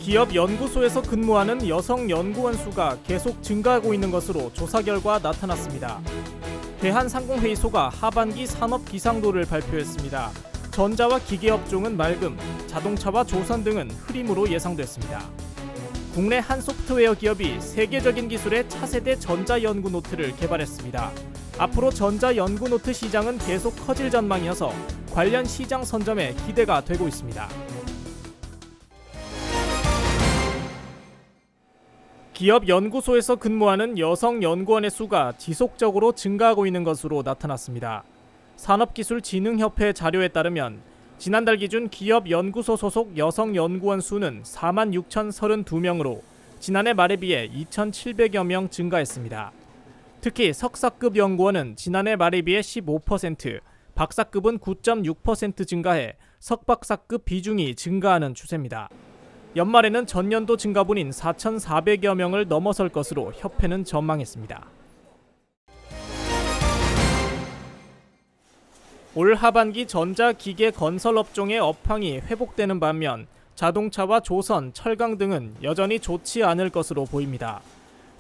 기업 연구소에서 근무하는 여성 연구원 수가 계속 증가하고 있는 것으로 조사 결과 나타났습니다. 대한상공회의소가 하반기 산업 기상도를 발표했습니다. 전자와 기계업종은 맑음, 자동차와 조선 등은 흐림으로 예상됐습니다. 국내 한 소프트웨어 기업이 세계적인 기술의 차세대 전자연구 노트를 개발했습니다. 앞으로 전자연구 노트 시장은 계속 커질 전망이어서 관련 시장 선점에 기대가 되고 있습니다. 기업 연구소에서 근무하는 여성 연구원의 수가 지속적으로 증가하고 있는 것으로 나타났습니다. 산업기술진흥협회 자료에 따르면 지난달 기준 기업 연구소 소속 여성 연구원 수는 46,032명으로 지난해 말에 비해 2,700여 명 증가했습니다. 특히 석사급 연구원은 지난해 말에 비해 15%, 박사급은 9.6% 증가해 석박사급 비중이 증가하는 추세입니다. 연말에는 전년도 증가분인 4,400여 명을 넘어설 것으로 협회는 전망했습니다. 올 하반기 전자, 기계, 건설 업종의 업황이 회복되는 반면 자동차와 조선, 철강 등은 여전히 좋지 않을 것으로 보입니다.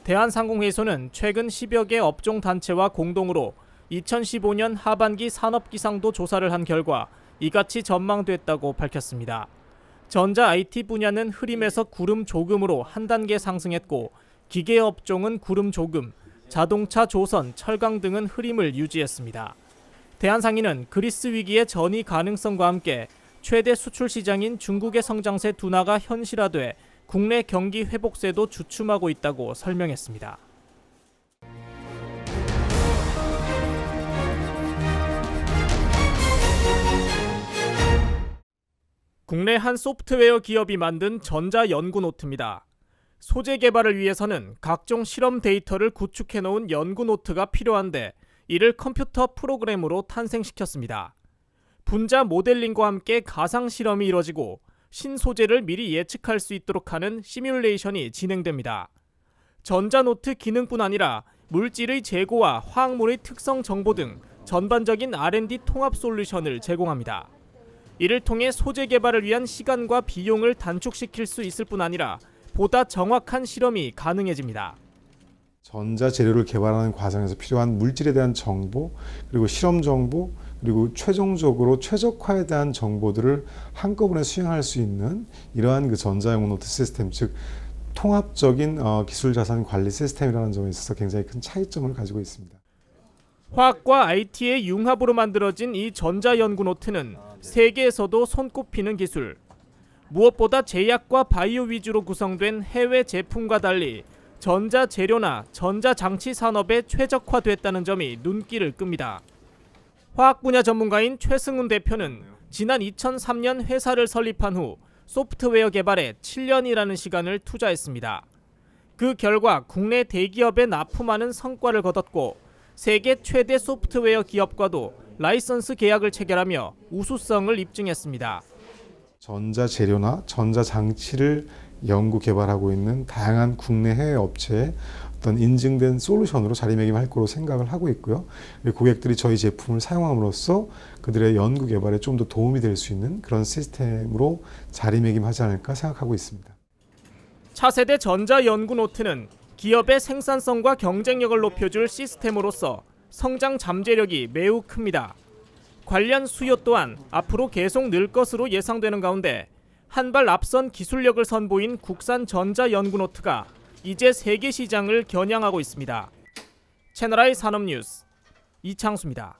대한상공회의소는 최근 10여 개 업종 단체와 공동으로 2015년 하반기 산업기상도 조사를 한 결과 이같이 전망됐다고 밝혔습니다. 전자 IT 분야는 흐림에서 구름 조금으로 한 단계 상승했고 기계업종은 구름 조금, 자동차, 조선, 철강 등은 흐림을 유지했습니다. 대한상인은 그리스 위기의 전이 가능성과 함께 최대 수출 시장인 중국의 성장세 둔화가 현실화돼 국내 경기 회복세도 주춤하고 있다고 설명했습니다. 국내 한 소프트웨어 기업이 만든 전자연구노트입니다. 소재 개발을 위해서는 각종 실험 데이터를 구축해놓은 연구노트가 필요한데 이를 컴퓨터 프로그램으로 탄생시켰습니다. 분자 모델링과 함께 가상 실험이 이뤄지고 신소재를 미리 예측할 수 있도록 하는 시뮬레이션이 진행됩니다. 전자노트 기능뿐 아니라 물질의 재고와 화학물의 특성 정보 등 전반적인 R&D 통합 솔루션을 제공합니다. 이를 통해 소재 개발을 위한 시간과 비용을 단축시킬 수 있을 뿐 아니라 보다 정확한 실험이 가능해집니다. 전자 재료를 개발하는 과정에서 필요한 물질에 대한 정보, 그리고 실험 정보, 그리고 최종적으로 최적화에 대한 정보들을 한꺼번에 수행할 수 있는 이러한 그 전자연구노트 시스템, 즉 통합적인 기술자산 관리 시스템이라는 점에 있어서 굉장히 큰 차이점을 가지고 있습니다. 화학과 IT의 융합으로 만들어진 이 전자연구노트는 세계에서도 손꼽히는 기술. 무엇보다 제약과 바이오 위주로 구성된 해외 제품과 달리 전자 재료나 전자 장치 산업에 최적화됐다는 점이 눈길을 끕니다. 화학 분야 전문가인 최승훈 대표는 지난 2003년 회사를 설립한 후 소프트웨어 개발에 7년이라는 시간을 투자했습니다. 그 결과 국내 대기업에 납품하는 성과를 거뒀고 세계 최대 소프트웨어 기업과도 라이선스 계약을 체결하며 우수성을 입증했습니다. 전자 재료나 전자 장치를 연구 개발하고 있는 다양한 국내 해외 업체의 어떤 인증된 솔루션으로 자리매김할 거로 생각을 하고 있고요. 고객들이 저희 제품을 사용함으로써 그들의 연구 개발에 좀 더 도움이 될 수 있는 그런 시스템으로 자리매김하지 않을까 생각하고 있습니다. 차세대 전자연구노트는 기업의 생산성과 경쟁력을 높여줄 시스템으로서 성장 잠재력이 매우 큽니다. 관련 수요 또한 앞으로 계속 늘 것으로 예상되는 가운데 한 발 앞선 기술력을 선보인 국산 전자연구노트가 이제 세계 시장을 겨냥하고 있습니다. 채널I 산업뉴스 이창수입니다.